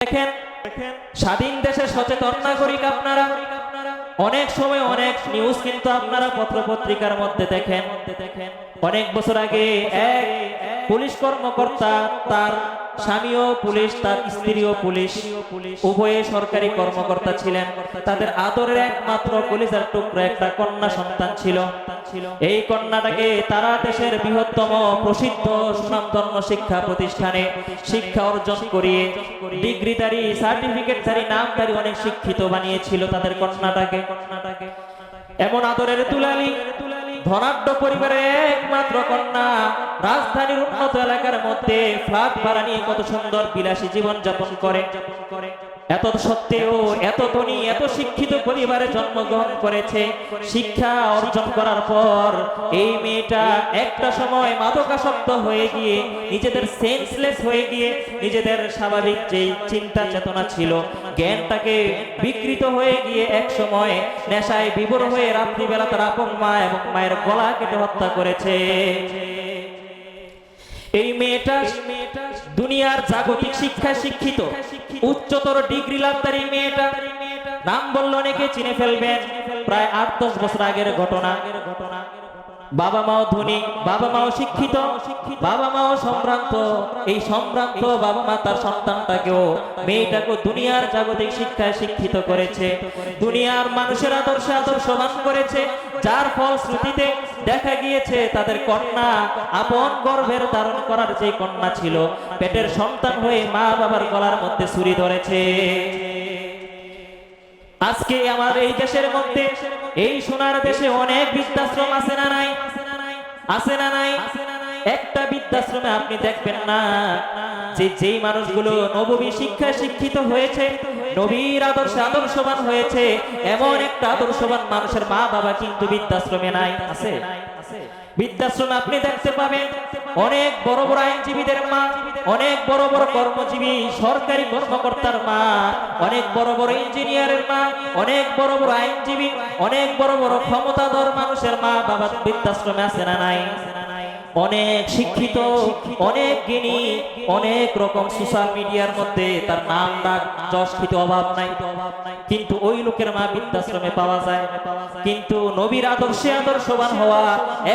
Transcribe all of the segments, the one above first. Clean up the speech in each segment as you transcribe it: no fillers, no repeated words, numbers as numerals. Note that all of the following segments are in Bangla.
দেখেন স্বাধীন দেশে সচেতন নাগরিক আপনারা অনেক সময় অনেক নিউজ কিন্তু আপনারা পত্রপত্রিকার মধ্যে দেখেন অনেক বছর আগে এক পুলিশ কর্মকর্তা তার স্বামীও পুলিশ তার স্ত্রীও পুলিশ উভয়ে সরকারি কর্মকর্তা ছিলেন তাদের আদরের একমাত্র কলিজার টুকরা একটা কন্যা সন্তান ছিল এই কন্যাটাকে তারা দেশের বৃহত্তম প্রসিদ্ধ সুনামধন্য শিক্ষা প্রতিষ্ঠানে শিক্ষা অর্জন করিয়ে ডিগ্রিধারী সার্টিফিকেটধারী নামধারী অনেক শিক্ষিত বানিয়েছিল তাদের কন্যাটাকে এমন আদরের দুলালি ধনাঢ্য পরিবারের একমাত্র কন্যা রাজধানীর উন্নত এলাকার মধ্যে ফ্ল্যাট ভাড়া নিয়ে কত সুন্দর বিলাসী জীবন যাপন করে এত সত্ত্বেও এত ধনী এত শিক্ষিত পরিবারে জন্মগ্রহণ করেছে শিক্ষা অর্জন করার পর এই মেয়েটা একটা সময় মাদকাসক্ত হয়ে গিয়ে নিজেদের সেন্সলেস হয়ে গিয়ে নিজেদের স্বাভাবিক যে চিন্তা চেতনা ছিল জ্ঞানটাকে বিকৃত হয়ে গিয়ে এক সময় নেশায় বিভোর হয়ে রাত্রিবেলা তার আপন মা এবং মায়ের গলা কেটে হত্যা করেছে এই মেয়েটা দুনিয়ার জাগতিক শিক্ষায় শিক্ষিত উচ্চতর ডিগ্রি লাভধারী মেয়েটা নাম বললে অনেকে চিনে ফেলবেন প্রায় ৮-১০ বছর আগের ঘটনা বাবা মাও ধনী বাবা মাও শিক্ষিত বাবা মাও সম্ভ্রান্ত এই সম্ভ্রান্ত বাবা মা তার সন্তানটাকেও মেয়েটাকে দুনিয়ার জাগতিক শিক্ষায় শিক্ষিত করেছে দুনিয়ার মানুষের আদর্শে আদর্শবান করেছে যার ফলশ্রুতিতে দেখা গিয়েছে তাদের কন্যা আপন গর্ভের ধারণ করার যে কন্যা ছিল পেটের সন্তান হয়ে মা বাবার গলার মধ্যে ছুরি ধরেছে আজকে আমার এই দেশের মধ্যে এই সোনার দেশে অনেক বৃদ্ধাশ্রম আছে না নাই আছে না নাই একটা বৃদ্ধাশ্রমে আপনি দেখবেন না যে যেই মানুষগুলো নববী শিক্ষায় শিক্ষিত হয়েছে নবীর আদর্শে আদর্শবান হয়েছে এমন একটা আদর্শবান মানুষের মা বাবা কিন্তু বৃদ্ধাশ্রমে নাই আছে বৃদ্ধাশ্রমে আপনি দেখতে পাবেন অনেক বড় বড় আইনজীবীদের মা অনেক বড় বড় কর্মজীবী সরকারি কর্মকর্তার মা অনেক বড় বড় ইঞ্জিনিয়ারের মা অনেক বড় বড় আইনজীবী অনেক বড় বড় ক্ষমতাধর মানুষের মা বাবা বৃদ্ধাশ্রমে আছে না নাই অনেক শিক্ষিত অনেক জ্ঞানী অনেক রকম সোশ্যাল মিডিয়ার মধ্যে তার নাম ডাক যশ খ্যাতি অভাব নাই কিন্তু ওই লোকের মা বৃদ্ধাশ্রমে পাওয়া যায় কিন্তু নবীর আদর্শে আদর্শবান হওয়া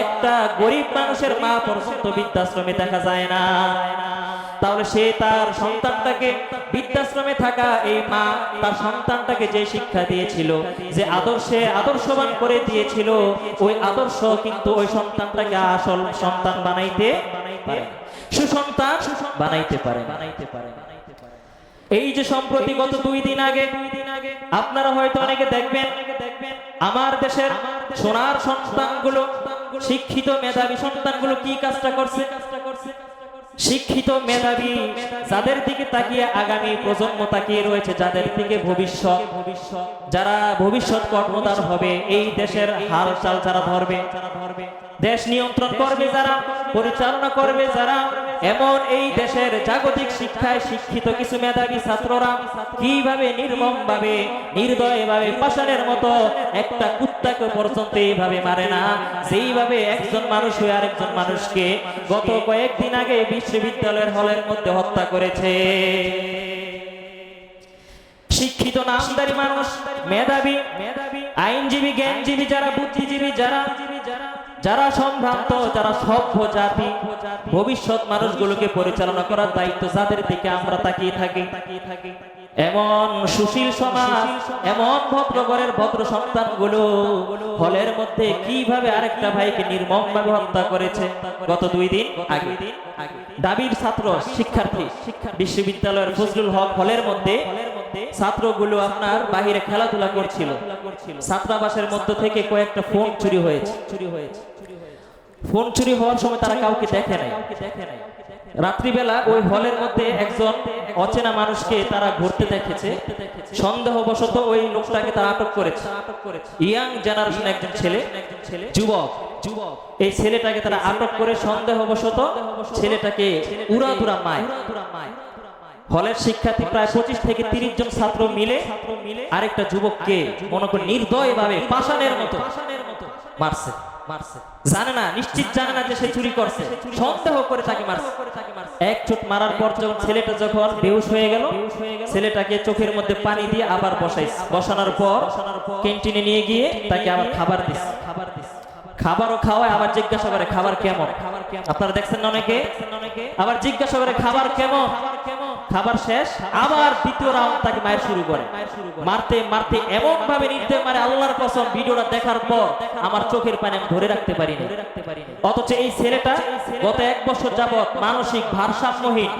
একটা গরিব মানুষের মা পর্যন্ত বৃদ্ধাশ্রমে দেখা যায় না তাহলে সে তার সন্তানটাকে বৃদ্ধাশ্রমে থাকা এই মা তার সন্তানটাকে যে শিক্ষা দিয়েছিল যে আদর্শে আদর্শবান করে দিয়েছিল ওই আদর্শ কিন্তু ওই সন্তানটাকে আসল সন্তান বানাইতে পারে সুসন্তান বানাইতে পারে এই যে সম্প্রতি গত 2 দিন আগে আপনারা হয়তো অনেকে দেখবেন আমার দেশের সোনার সন্তানগুলো শিক্ষিত মেধাবী সন্তানগুলো কি কাজটা করছে শিক্ষিত মেধাবী যাদের দিকে তাকিয়ে আগামী প্রজন্ম তাকিয়ে রয়েছে যাদের দিকে ভবিষ্যৎ যারা ভবিষ্যৎ কর্মদার হবে এই দেশের হাল চাল যারা ধরবে দেশ নিয়ন্ত্রণ করবে যারা পরিচালনা করবে যারা এমন এই দেশের জাগতিক শিক্ষায় শিক্ষিত কিছু মেধাবী ছাত্ররা কিভাবে নির্মমভাবে নির্দয়ভাবে পাষাণের মতো একটা কুত্তাকে পর্যন্ত এইভাবে মারে না যেইভাবে একজন মানুষ হয়ে আরেকজন মানুষকে গত কয়েকদিন আগে বিশ্ববিদ্যালয়ের হলের মধ্যে হত্যা করেছে শিক্ষিত নামধারী মানুষ মেধাবী আইনজীবী জ্ঞানজীবী যারা বুদ্ধিজীবী যারা সম্ভ্রান্ত যারা সভ্য জাতি ভবিষ্যৎ মানুষগুলোকে পরিচালনা করার দায়িত্ব যাদের দিকে আমরা তাকিয়ে থাকি এমন সুশীল সমাজ এমন ভদ্রঘরের ভদ্র সন্তানগুলো হলের মধ্যে কিভাবে আরেকটা ভাইকে নির্মমভাবে হত্যা করেছে গত 2 দিন আগে দাবির ছাত্র শিক্ষার্থী বিশ্ববিদ্যালয়ের ফজলুল হক হলের মধ্যে ছাত্রগুলো আপনার বাহিরে খেলাধুলা করছিল ছাত্রাবাসের মধ্য থেকে কয়েকটা ফোন চুরি হয়েছে ফোন চুরি হওয়ার সময় তারা কাউকে দেখে নাই রাত্রিবেলা ওই হলের মধ্যে একজন অচেনা মানুষকে তারা ঘুরতে দেখেছে সন্দেহবশত ওই লোকটাকে তারা আটক করেছে ইয়াং জেনারেশন একজন ছেলে যুবক এই ছেলেটাকে তারা আটক করে সন্দেহবশত ছেলেটাকে উড়াধুরা মায় হলের শিক্ষার্থী প্রায় 25 থেকে 30 জন ছাত্র মিলে আরেকটা যুবককে মনে করে নির্দয়ভাবে পাষাণের মতো মারছে জানে না নিশ্চিত জানে না যে সে চুরি করছে সন্দেহ করে তাকে মারছে এক চোট মারার পর যখন ছেলেটা যখন বেহুশ হয়ে গেল, ছেলেটাকে চোখের মধ্যে পানি দিয়ে আবার বসানোর পর ক্যান্টিনে নিয়ে গিয়ে তাকে আবার খাবার দিস। খাবারও খাওয়ায়, আবার জিজ্ঞাসা করে খাবার কেমন। আপনারা দেখছেন না অনেকে, আবার জিজ্ঞাসা করে খাবার কেমন। খাবার শেষ, আবার দ্বিতীয় রাউন্ড তাকে মায়ের শুরু করে। মারতে মারতে এমন ভাবে নির্দয় মারে, আল্লাহর কসম ভিডিওটা দেখার পর আমার চোখের পানি আমি ধরে রাখতে পারিনি। অথচ এই ছেলেটা গত 1 বছর যাবত মানসিক ভারসাম্যহীন।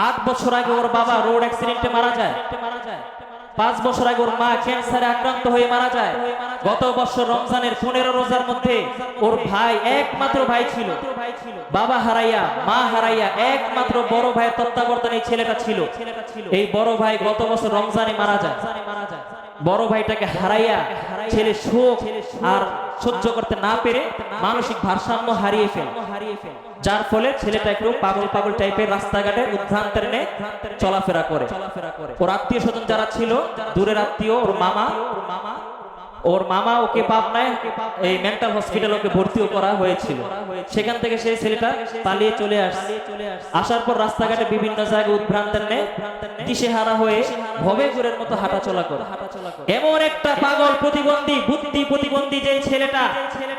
8 বছর আগে ওর বাবা রোড অ্যাক্সিডেন্টে মারা যায়। 5 বছর আগে ওর মা ক্যান্সারে আক্রান্ত হয়ে মারা যায়। গত বছর রমজানের 15 রোজার মধ্যে ওর ভাই, একমাত্র ভাই ছিল, বাবা হারাইয়া মা হারাইয়া একমাত্র বড় ভাইয়ের তত্ত্বাবধানে এই ছেলেটা ছিল। এই বড় ভাই গত বছর রমজানে মারা যায়। বড় ভাইটাকে হারাইয়া ছেলে শোক আর সহ্য করতে না পেরে মানসিক ভারসাম্য হারিয়ে ফেলে, যার ফলে ছেলেটা একটু পাগল পাগল টাইপের রাস্তাঘাটে উদ্ভ্রান্তের চলাফেরা করে। ওর আত্মীয় স্বজন যারা ছিল, দূরের আত্মীয়, ওর মামা ওকে পাবনায় এই মেন্টাল হসপিটাল ওকে ভর্তিও করা হয়েছিল। সেখান থেকে সেই ছেলেটা পালিয়ে চলে আসে। আসার পর রাস্তাঘাটে বিভিন্ন জায়গায় উদ্ভ্রান্তের দিশেহারা হয়ে ভবেগুরের মতো হাঁটাচলা করে। এমন একটা পাগল প্রতিবন্ধী, বুদ্ধি প্রতিবন্ধী যে ছেলেটা,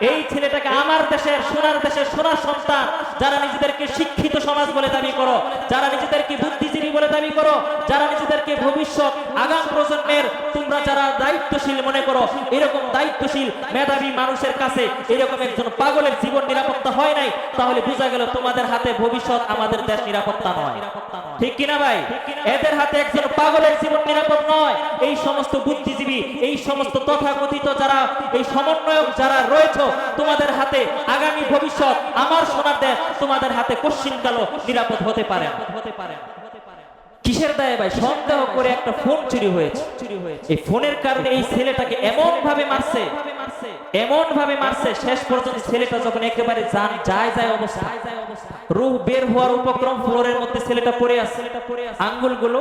এই ছেলেটাকে আমার দেশের সোনার সন্তান যারা নিজেদেরকে শিক্ষিত সমাজ বলে দাবি করো, যারা নিজেদেরকে বুদ্ধিজীবী বলে দাবি করো, যারা নিজেদেরকে ভবিষ্যৎ আগাম প্রজন্মের তোমরা যারা দায়িত্বশীল মনে করো, এরকম দায়িত্বশীল মেধাবী মানুষের কাছে এরকম একজন পাগলের জীবন নিরাপত্তা হয় নাই, তাহলে বোঝা গেল তোমাদের হাতে ভবিষ্যৎ আমাদের দেশ নিরাপত্তা নয়। ঠিক কিনা ভাই? এদের হাতে একজন পাগলের জীবন নিরাপদ নয়। এই সমস্ত বুদ্ধিজীবী, এই সমস্ত তথাকথিত যারা এই সমন্বয়ক যারা রয়েছে, তোমাদের হাতে আগামী ভবিষ্যৎ আমার সোনার দেশ তোমাদের হাতে কোশ্চিনকালও নিরাপদ হতে পারে না। কিসের দায়ে ভাই? সন্দেহ করে একটা ফোন চুরি হয়েছে। এই ফোনের কারণে এই ছেলেটাকে এমন ভাবে মারছে, শেষ পর্যন্ত ছেলেটা যখন একেবারে জান যায় অবস্থা, রূহ বের হওয়ার উপক্রম, ফ্লোরের মধ্যে ছেলেটা পড়ে আছে। আঙ্গুলগুলো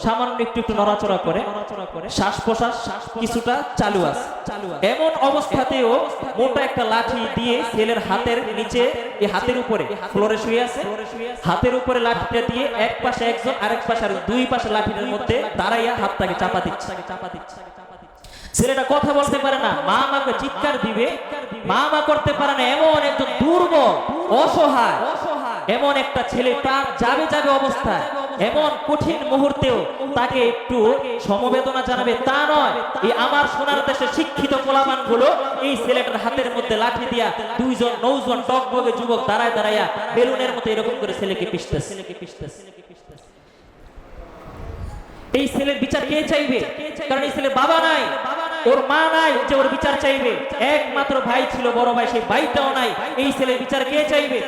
সামান্য একটু নড়াচড়া করে, শ্বাস প্রশ্বাস কিছুটা চালু আছে। এমন অবস্থাতেও মোটা একটা লাঠি দিয়ে ছেলের হাতের নিচে, এই হাতের উপরে, ফ্লোরে শুয়ে আছে, হাতের উপরে লাঠিটা দিয়ে এক পাশে একজন, আরেক পাশে আর দুই পাশে লাঠিটার মধ্যে দাঁড়াইয়া হাতটাকে চাপা দিচ্ছে। ছেলেটা কথা বলতে পারে না, মা মাকে চিৎকার দিবে, মা করতে পারে না। এমন একজন দুর্বল, অসহায় এমন একটা ছেলে, তার যাবে অবস্থায়, এমন কঠিন মুহূর্তেও তাকে একটু সমবেদনা জানাবে তা নয়। এই আমার সোনার দেশের শিক্ষিত পোলাপান গুলো এই ছেলেটার হাতের মধ্যে লাঠি দিয়া দুইজন নৌজন টকবগে যুবক দাঁড়াইয়া বেলুনের মতো এরকম করে ছেলেকে পিষতেছে। এই ছেলের বিচার কে চাইবে? কারণ এই ছেলের বাবা নাই, ওর মা নাই যে ওর বিচার চাইবে। একমাত্র ভাই ছিল, বড় ভাই, সেই ভাইটাও নাই। এই ছেলের বিচার কে চাইবে?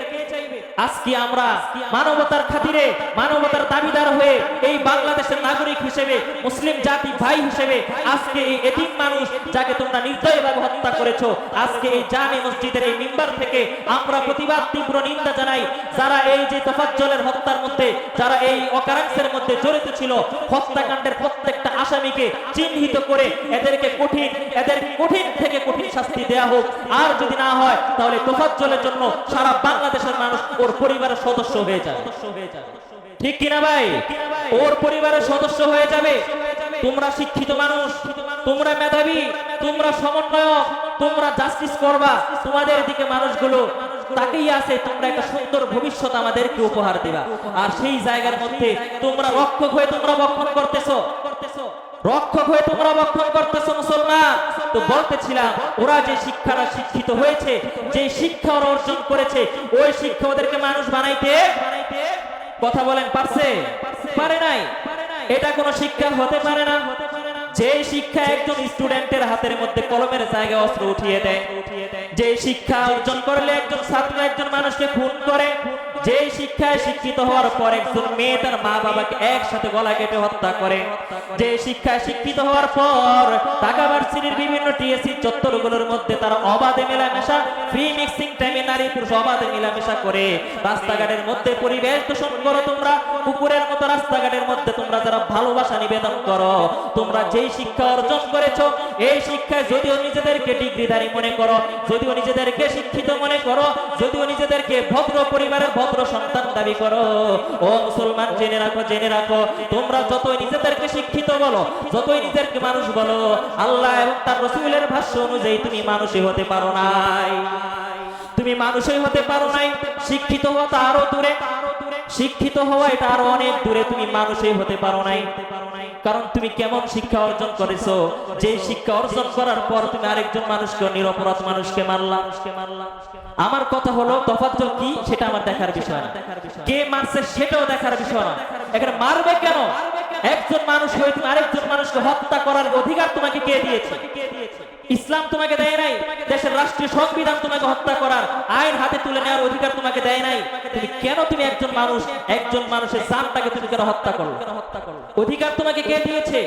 আজকে আমরা মানবতার খাতিরে, মানবতার দাবিদার হয়ে এই বাংলাদেশের নাগরিক হিসেবে, মুসলিম জাতি ভাই হিসেবে, আজকে এই এতিম মানুষ যাকে তোমরা নির্দয়ভাবে হত্যা করেছো, আজকে এই জামে মসজিদের এই মিম্বার থেকে আমরা প্রতিবাদ, তীব্র নিন্দা জানাই। যারা এই যে তোফাজ্জলের হত্যার মধ্যে, যারা এই অকারেন্সের মধ্যে জড়িত ছিল, হত্যাকাণ্ডের প্রত্যেকটা আসামিকে চিহ্নিত করে এদেরকে কঠিন থেকে কঠিন শাস্তি দেয়া হোক। আর যদি না হয় তাহলে তোফাজ্জলের জন্য সারা বাংলাদেশের মানুষ ওর পরিবারের সদস্য হয়ে যাবে। ঠিক কিনা ভাই? ওর পরিবারের সদস্য হয়ে যাবে। তোমরা শিক্ষিত মানুষ, তোমরা মেধাবী, তোমরা সমন্বয়ক, তোমরা জাস্টিস করবা, তোমাদের দিকে মানুষগুলো তাকেই আছে। তোমরা একটা সুন্দর ভবিষ্যৎ আমাদেরকে উপহার দিবা। আর সেই জায়গার মধ্যে তোমরা রক্ষক হয়ে তোমরা বক্ষণ করতেছো, মুসলমান। তো বলতেছিলাম, ওরা যে শিক্ষাটা শিক্ষিত হয়েছে, যে শিক্ষা ওরা অর্জন করেছে, ওই শিক্ষা ওদেরকে মানুষ বানাইতে কথা বলেন পারছে? পারে নাই। এটা কোনো শিক্ষা হতে পারে না। যে শিক্ষা একজন স্টুডেন্টের হাতের মধ্যে কলমের জায়গায় অস্ত্র উঠিয়ে দেয়, যে শিক্ষা অর্জন করলে একজন ছাত্র একজন মানুষকে খুন করে, যে শিক্ষায় শিক্ষিত হওয়ার পর একজন মেয়ে তার মা বাবাকে একসাথে গলা কেটে হত্যা করে, যে শিক্ষায় শিক্ষিত হওয়ার পর ঢাকা ভার্সিটির বিভিন্ন টিএসসি চত্বরগুলোর মধ্যে তারা অবাধে মেলামেশা, ফ্রি মিক্সিং টাইমে নারী পুরুষ অবাধে মেলামেশা করে, রাস্তাঘাটের মধ্যে পরিবেশ দূষণ করো তোমরা, কুকুরের মতো রাস্তাঘাটের মধ্যে তোমরা যারা ভালোবাসা নিবেদন করো, তোমরা যেই শিক্ষা অর্জন করেছো এই শিক্ষায় যদিও নিজেদেরকে ডিগ্রিধারী মনে করো, যদিও নিজেদেরকে শিক্ষিত মনে করো, যদিও নিজেদেরকে ভদ্র পরিবারের ভদ্র সন্তান দাবি করো, ও মুসলমান জেনে রাখো তোমরা যতই নিজেদেরকে শিক্ষিত বলো, যতই নিজেদেরকে মানুষ বলো, আল্লাহ এবং তার রাসূলের ভাষ্য অনুযায়ী তুমি মানুষই হতে পারো নাই। তুমি মানুষই হতে পারো নাই। শিক্ষিত হওয়া তো আরো দূরে, শিক্ষিত হওয়া এটা আরো অনেক দূরে। তুমি মানুষই হতে পারো নাই, কারণ তুমি কেমন শিক্ষা অর্জন করেছো, যে শিক্ষা অর্জন করার পর তুমি আরেকজন মানুষকে, নিরপরাধ মানুষকে মারলাম। আমার কথা হলো তফাজ্জল কি সেটা আমার দেখার বিষয় না, কে মারছে সেটাও দেখার বিষয় না। এখানে মারবে কেন? একজন মানুষ হয়ে তুমি আরেকজন মানুষকে হত্যা করার অধিকার তোমাকে কে দিয়েছে? ইসলাম তোমাকে দেয় নাই। দেশের রাষ্ট্রীয় সংবিধান তোমাকে হত্যা করার, আইন হাতে তুলে নেওয়ার অধিকার তোমাকে দেয় নাই। তুমি একজন মানুষ, একজন মানুষের জানটাকে তুমি কেন হত্যা করো? অধিকার তোমাকে কে দিয়েছে?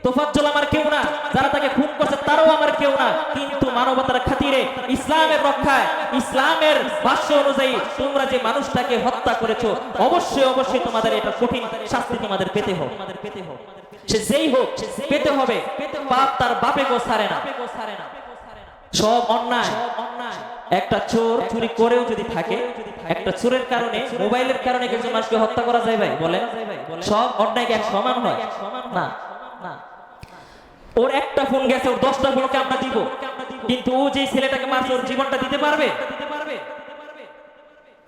তোফাজ্জল আমার কেউ না, যারা তাকে খুন করছে তারাও আমার কেউ না, কিন্তু মানবতার খাতিরে, ইসলামের রক্ষায়, ইসলামের ভাষ্য অনুযায়ী তোমরা যে মানুষটাকে হত্যা করেছো, অবশ্যই অবশ্যই তোমাদের এটা কঠিন শাস্তি তোমাদের পেতে হবে। সে যেই হোক পেতে হবে। বাপ তার বাপে গো ছাড়ে না। সব অন্যায়। একটা চোর চুরি করেও যদি থাকে, একটা চোরের কারণে, মোবাইলের কারণে একজন মানুষকে হত্যা করা যায় ভাই? বলেন, সব অন্যায় কি এক সমান হয়? না। ওর একটা ফোন গেছে, ওর 10টা ফোনকে আমরা দিব, কিন্তু ও যে ছেলেটাকে মারছে ওর জীবনটা দিতে পারবে?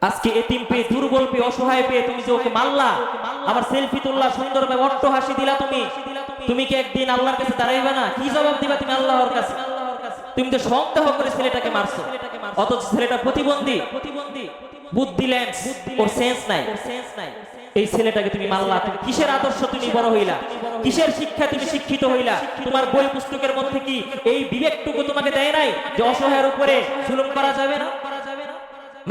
আজকে এতিম পেয়ে, দুর্বল পেয়ে, অসহায় পেয়ে তুমি যে ওকে মারলা, আবার সেলফি তুললা, সুন্দরভাবে অট্ট হাসি দিলা, তুমি কি একদিন আল্লাহর কাছে দাঁড়াইবে না? কি জবাব দিবা তুমি আল্লাহর কাছে? তুমি তো সন্দেহ করে ছেলেটাকে মারছো, অথচ ছেলেটা প্রতিবন্ধী, বুদ্ধিল্যান্ড, ওর সেন্স নাই। এই ছেলেটাকে তুমি মারলা। তুমি কিসের আদর্শ তুমি বড় হইলা? কিসের শিক্ষা তুমি শিক্ষিত হইলা? তোমার বই পুস্তকের মধ্যে কি এই বিবেকটুকু তোমাকে দেয় নাই যে অসহায়ের উপরে জুলুম করা যাবে না,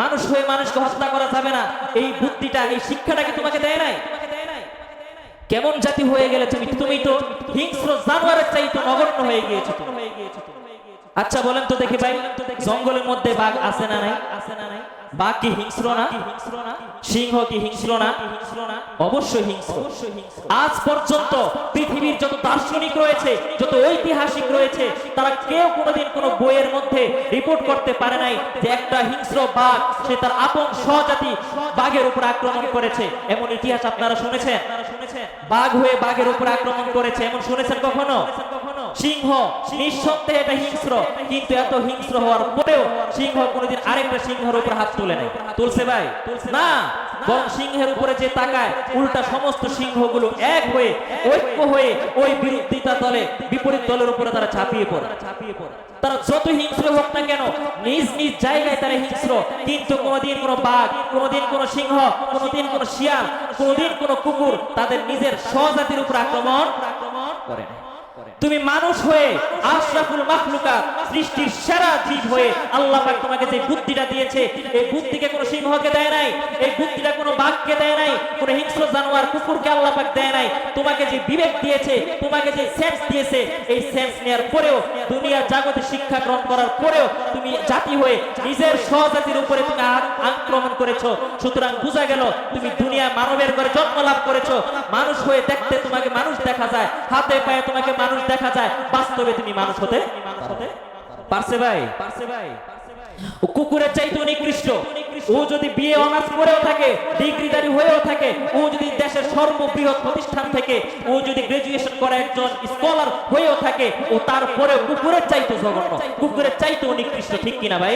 মানুষ হয়ে মানুষকে হত্যা করা যাবে না? এই বুদ্ধিটা, এই শিক্ষাটাকে তোমাকে দেয় নাই? কেমন জাতি হয়ে গেলে তুমি? তুমি তো হিংস্র জানোয়ারের চাইতে নগণ্য হয়ে গিয়েছো। আচ্ছা বলেন তো দেখি ভাই, জঙ্গলের মধ্যে বাঘ আছে না নাই? বাঘ কি হিংস্র না? সিংহ কি হিংস্র না? অবশ্যই হিংস্র। আজ পর্যন্ত পৃথিবীর যত দার্শনিক রয়েছে, যত ঐতিহাসিক রয়েছে, তারা কেউ কোনোদিন কোনো বইয়ের মধ্যে রিপোর্ট করতে পারে নাই যে একটা হিংস্র বাঘ সে তার আপন সহজাতি বাঘের উপর আক্রমণ করেছে। এমন ইতিহাস আপনারা শুনেছেন? বাঘ হয়ে বাঘের উপর আক্রমণ করেছে এমন শুনেছেন কখনো? সিংহ নিঃসন্দেহে এটা হিংস্র, কিন্তু এত হিংস্র হওয়ার পরেও সিংহ কোনোদিন আরেকটা সিংহের উপর হাত তুলে নাই। তুলছে ভাই? না। বরং সিংহের উপরে যে তাকায়, উল্টা সমস্ত সিংহগুলো এক হয়ে, ঐক্য হয়ে ওই বিরোধিতা দলে, বিপরীত দলের উপরে তারা ঝাঁপিয়ে পড়ে। তারা যত হিংস্র হোক না কেন, নিজ নিজ জায়গায় তারা হিংস্র, কিন্তু কোনোদিন কোনো বাঘ, কোনোদিন কোনো সিংহ, কোনোদিন কোনো শিয়াল, কোনোদিন কোনো কুকুর তাদের নিজের স্বজাতির উপর আক্রমণ করে না। তুমি মানুষ হয়ে, আশরাফুল মাখলুকাত, সৃষ্টির সেরা জীব হয়ে আল্লাহ পাক তোমাকে যে বুদ্ধিটা দিয়েছে, এই বুদ্ধিকে কোনো সিংহকে দেয় নাই, এই বুদ্ধিটা কোনো বাঘকে দেয় নাই, কোনো হিংস্র জানোয়ার কুকুরকে আল্লাহ পাক দেয় নাই। তোমাকে যে বিবেক দিয়েছে, তোমাকে যে সেন্স দিয়েছে, এই সেন্স নেওয়ার পরেও, দুনিয়ার জাগতিক শিক্ষা গ্রহণ করার পরেও তুমি জাতি হয়ে নিজের স্বজাতির উপরে তুমি আক্রমণ করেছো। সুতরাং বোঝা গেল তুমি দুনিয়া মানবের ঘরে জন্ম লাভ করেছো। মানুষ হয়ে দেখতে তোমাকে মানুষ দেখা যায়, হাতে পায়ে তোমাকে মানুষ দেখা যায়, বাস্তবে তুমি মানুষ হতে পারছে ভাই? কুকুরের চাইতে নিকৃষ্ট। ও যদি বিএ অনার্স করেও থাকে, ডিগ্রিধারী হয়েও থাকে, ও যদি দেশের সর্ববৃহৎ প্রতিষ্ঠান থেকে ও যদি গ্রাজুয়েশন করে একজন স্কলার হয়েও থাকে, ও তারপরে কুকুরের চাইতে জঘন্য, কুকুরের চাইতে নিকৃষ্ট। ঠিক কিনা ভাই?